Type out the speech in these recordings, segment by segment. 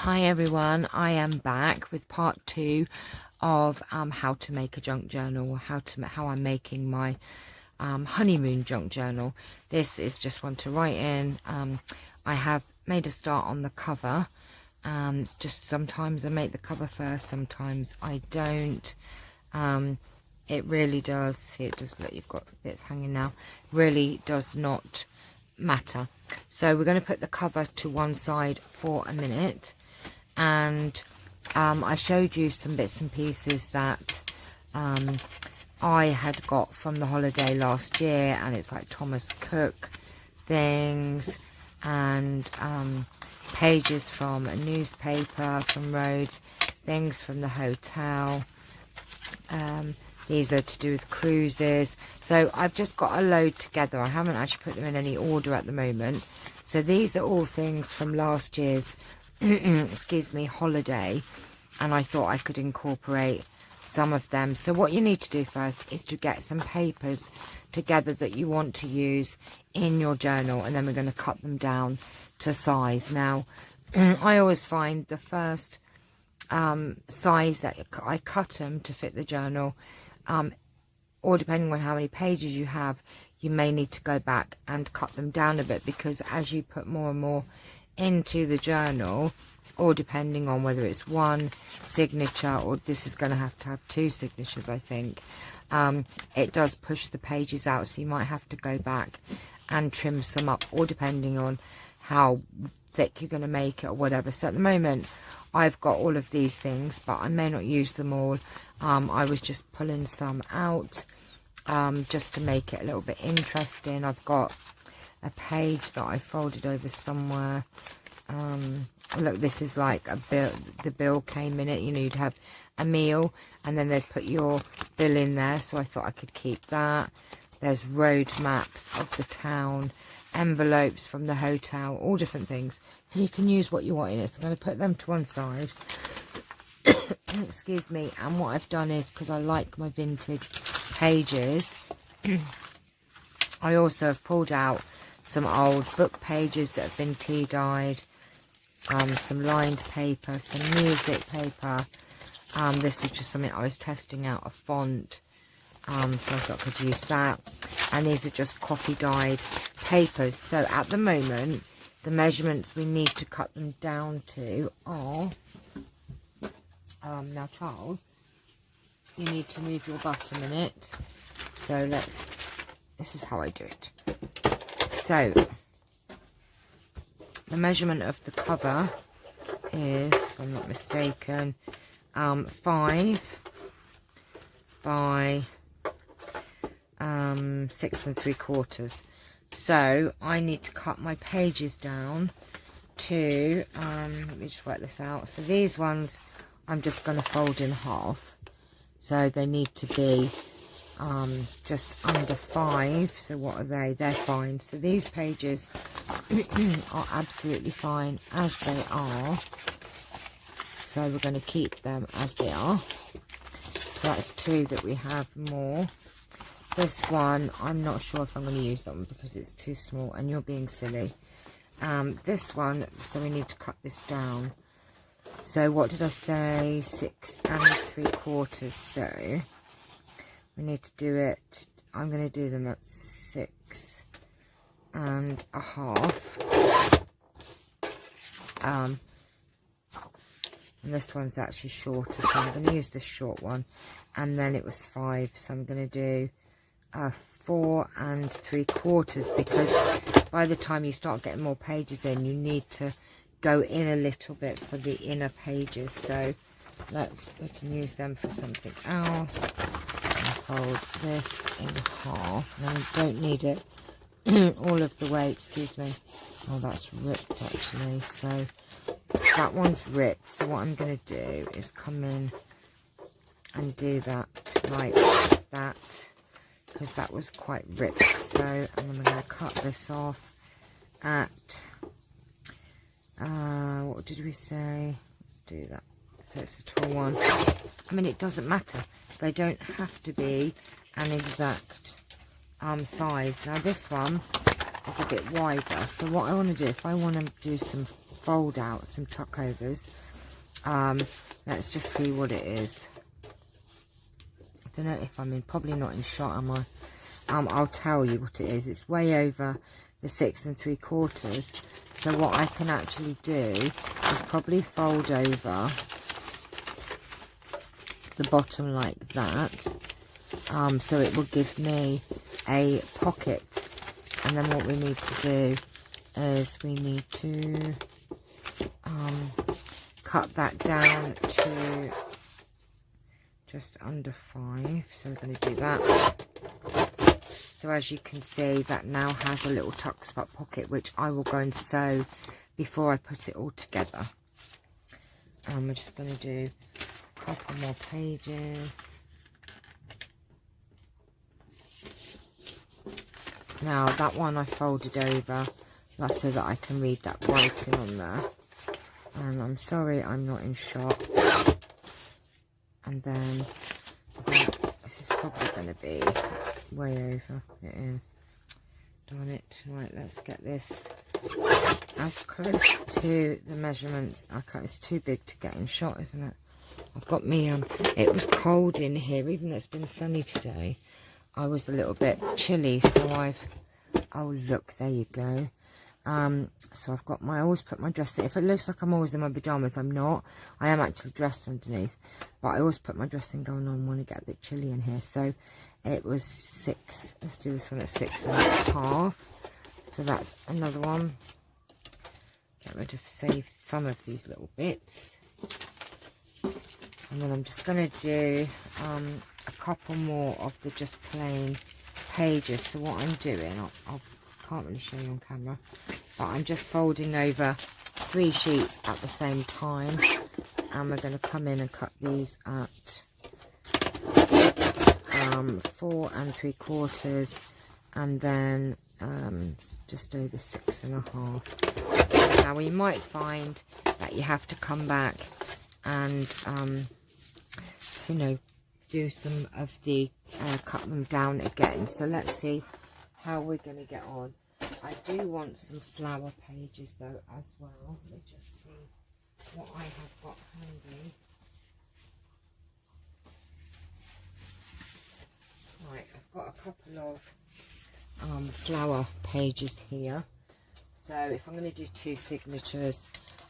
Hi everyone, I am back with part 2 of how to make a junk journal, how I'm making my honeymoon junk journal. This is just one to write in. I have made a start on the cover. Just sometimes I make the cover first, sometimes I don't. It really does, see, it does look, you've got bits hanging now, really does not matter. So we're going to put the cover to one side for a minute, and I showed you some bits and pieces that I had got from the holiday last year, and it's like Thomas Cook things and pages from a newspaper, from Rhodes, things from the hotel. These are to do with cruises. So I've just got a load together. I haven't actually put them in any order at the moment. So these are all things from last year's excuse me, holiday, and I thought I could incorporate some of them. So what you need to do first is to get some papers together that you want to use in your journal, and then we're going to cut them down to size. Now I always find the first size that I cut them to fit the journal, or depending on how many pages you have, you may need to go back and cut them down a bit, because as you put more and more into the journal, or depending on whether it's one signature or this is going to have two signatures, I think, it does push the pages out, so you might have to go back and trim some up, or depending on how thick you're going to make it or whatever. So at the moment I've got all of these things, but I may not use them all. I was just pulling some out just to make it a little bit interesting. I've got a page that I folded over somewhere. Look, this is like a bill. The bill came in it. You know, you'd have a meal and then they'd put your bill in there, so I thought I could keep that. There's road maps of the town, envelopes from the hotel, all different things, so you can use what you want in it. So I'm going to put them to one side. Excuse me. And what I've done is, because I like my vintage pages, I also have pulled out some old book pages that have been tea dyed, some lined paper, some music paper. This was just something I was testing out, a font, so I thought I could use that. And these are just coffee dyed papers. So at the moment, the measurements we need to cut them down to are, now Charles, you need to move your butt a minute. So this is how I do it. So the measurement of the cover is, if I'm not mistaken, 5 by 6 3/4. So I need to cut my pages down to, let me just work this out. So these ones I'm just going to fold in half. So they need to be just under 5. So what are they? They're fine. So these pages are absolutely fine as they are. So we're going to keep them as they are. So that's 2 that we have more. This one, I'm not sure if I'm going to use that one because it's too small, and you're being silly. This one, so we need to cut this down. So what did I say? 6 3/4. So we need to do it. I'm going to do them at 6 1/2. And this one's actually shorter, so I'm going to use this short one. And then it was 5, so I'm going to do 4 3/4, because by the time you start getting more pages in, you need to go in a little bit for the inner pages. So we can use them for something else. And fold this in half, and I don't need it all of the way, excuse me. Oh, that's ripped actually. So that one's ripped, so what I'm going to do is come in and do that like that, because that was quite ripped. So and then I'm going to cut this off at what did we say? Let's do that. So it's a tall one. I mean, it doesn't matter, they don't have to be an exact size. Now this one is a bit wider, so what I want to do, if I want to do some fold out some tuck overs. Let's just see what it is. I don't know if I'm in, probably not in shot, am I? I'll tell you what it is. It's way over the 6 3/4. So what I can actually do is probably fold over the bottom like that. So it will give me a pocket. And then what we need to do is we need to cut that down to just under 5. So we're going to do that. So as you can see, that now has a little tuck spot pocket, which I will go and sew before I put it all together. We're just going to do a couple more pages. Now that one I folded over, that's so that I can read that writing on there. And I'm sorry I'm not in shot. And then this is probably going to be way over. It is. Darn it. Right, let's get this as close to the measurements. Okay, it's too big to get in shot, isn't it? I've got me, it was cold in here, even though it's been sunny today. I was a little bit chilly, so oh look, there you go. So I've got I always put my dress in. If it looks like I'm always in my pyjamas, I'm not. I am actually dressed underneath, but I always put my dressing gown on when I get a bit chilly in here. So it was 6. Let's do this one at 6 1/2. So that's another one. Get rid of, save some of these little bits. And then I'm just going to do a couple more of the just plain pages. So what I'm doing, I can't really show you on camera, but I'm just folding over 3 sheets at the same time, and we're going to come in and cut these at 4 3/4, and then just over 6 1/2. Now we might find that you have to come back and you know, do some of the cut them down again. So let's see how we're going to get on. I do want some flower pages though as well. Let me just see what I have got handy. Right, I've got a couple of flower pages here. So if I'm going to do 2 signatures,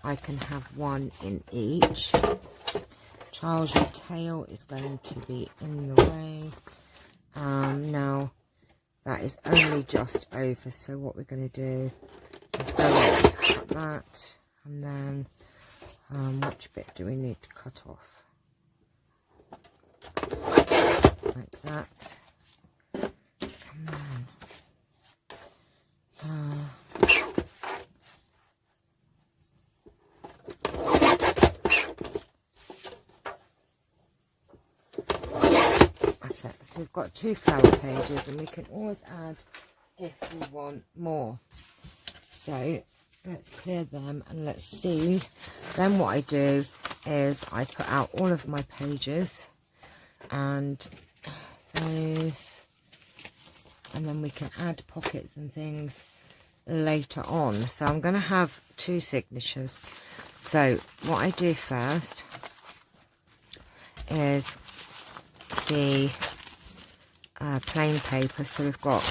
I can have 1 in each. Charles, your tail is going to be in the way. Now that is only just over, so what we're going to do is go ahead and cut that, and then which bit do we need to cut off? Like that. And then that's it. So we've got 2 flower pages, and we can always add if we want more. So let's clear them and let's see. Then what I do is I put out all of my pages and those, and then we can add pockets and things later on. So I'm going to have 2 signatures. So what I do first is the plain paper. So we've got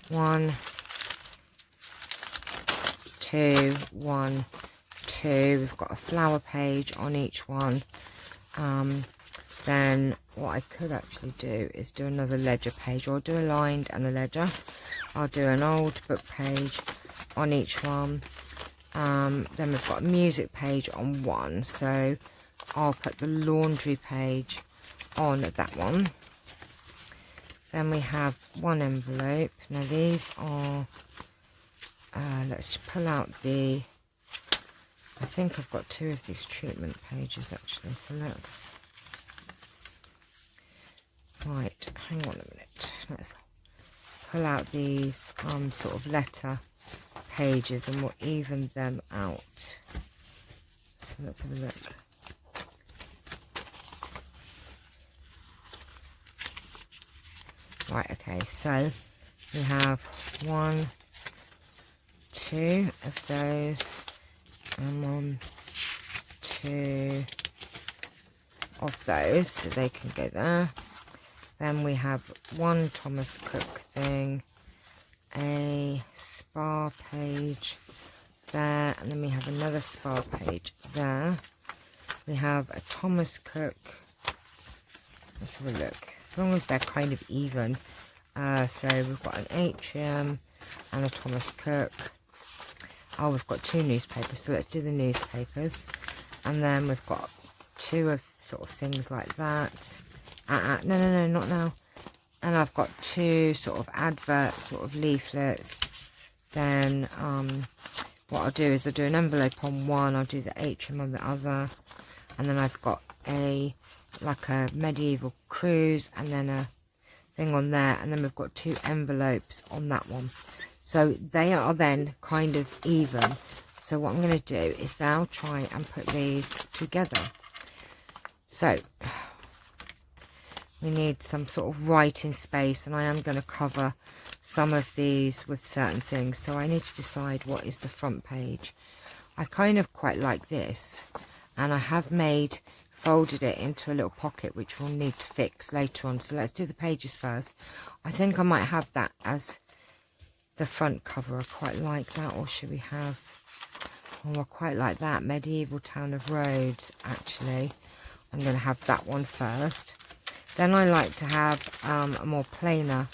1 2 1 2. We've got a flower page on each one. Then what I could actually do is do another ledger page, or do a lined and a ledger. I'll do an old book page on each one. Then we've got a music page on one, so I'll put the laundry page on that one. Then we have 1 envelope. Now these are let's pull out the, I think I've got 2 of these treatment pages actually, so let's, right, hang on a minute, let's pull out these sort of letter pages and we'll even them out. So let's have a look. Right, okay, so we have 1 2 of those, And 1, 2 of those, so they can go there. Then we have 1 Thomas Cook thing, a spa page there, and then we have another spa page there. We have a Thomas Cook. Let's have a look. As long as they're kind of even. So we've got an Atrium and a Thomas Cook. Oh, we've got 2 newspapers, so let's do the newspapers. And then we've got 2 of sort of things like that. No, not now. And I've got 2 sort of advert sort of leaflets. Then what I'll do is I'll do an envelope on one, I'll do the atrium on the other, and then I've got like a medieval cruise and then a thing on there, and then we've got 2 envelopes on that one. So they are then kind of even. So what I'm going to do is now try and put these together. So we need some sort of writing space, and I am going to cover some of these with certain things. So I need to decide what is the front page. I kind of quite like this, and I have folded it into a little pocket which we'll need to fix later on. So let's do the pages first. I think I might have that as the front cover. I quite like that. Or should we have, oh, I quite like that, Medieval Town of Rhodes. Actually, I'm going to have that one first. Then I like to have a more plainer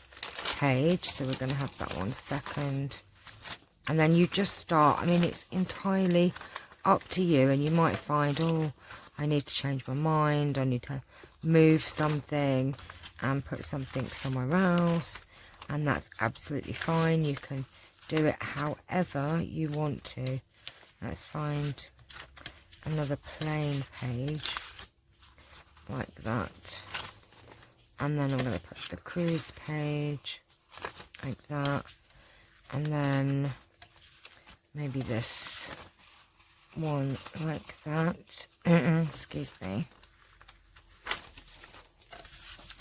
page, so we're going to have that one second. And then you just start. I mean, it's entirely up to you, and you might find, oh, I need to change my mind, I need to move something and put something somewhere else, and that's absolutely fine. You can do it however you want to. Let's find another plain page like that, and then I'm going to put the cruise page like that, and then maybe this one like that. Excuse me.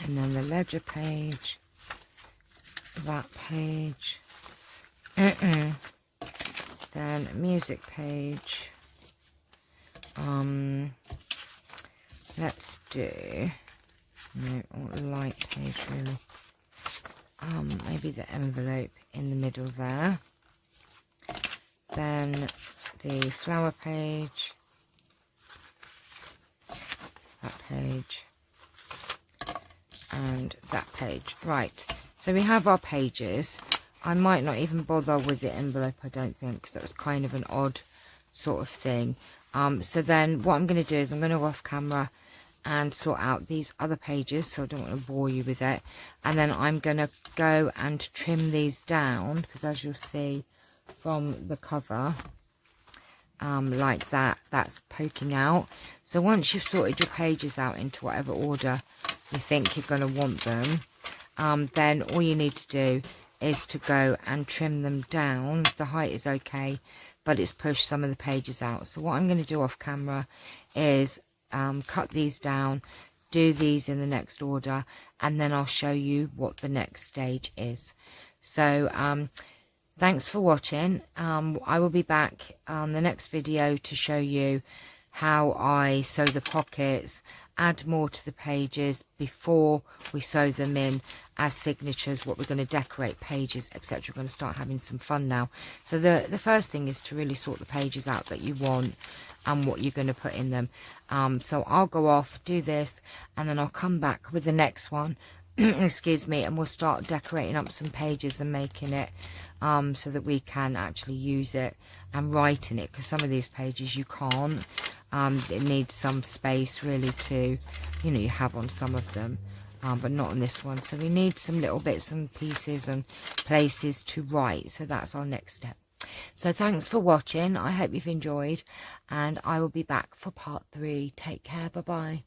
And then the ledger page, that page, then a music page. Let's do light page really. Maybe the envelope in the middle there. Then the flower page, that page, and that page. Right, so we have our pages. I might not even bother with the envelope, I don't think, because that was kind of an odd sort of thing. So then what I'm going to do is I'm going to go off camera and sort out these other pages, so I don't want to bore you with it. And then I'm going to go and trim these down, because as you'll see from the cover, like that, that's poking out. So once you've sorted your pages out into whatever order you think you're going to want them, then all you need to do is to go and trim them down. The height is okay, but it's pushed some of the pages out. So what I'm going to do off camera is cut these down, do these in the next order, and then I'll show you what the next stage is. So thanks for watching. I will be back on the next video to show you how I sew the pockets, add more to the pages before we sew them in as signatures, what we're going to decorate pages, etc. We're going to start having some fun now. So the first thing is to really sort the pages out that you want and what you're going to put in them. So I'll go off, do this, and then I'll come back with the next one. Excuse me, and we'll start decorating up some pages and making it so that we can actually use it and write in it, because some of these pages you can't. It needs some space really to, you have on some of them, but not on this one. So we need some little bits and pieces and places to write. So that's our next step. So thanks for watching. I hope you've enjoyed, and I will be back for part 3. Take care. Bye bye.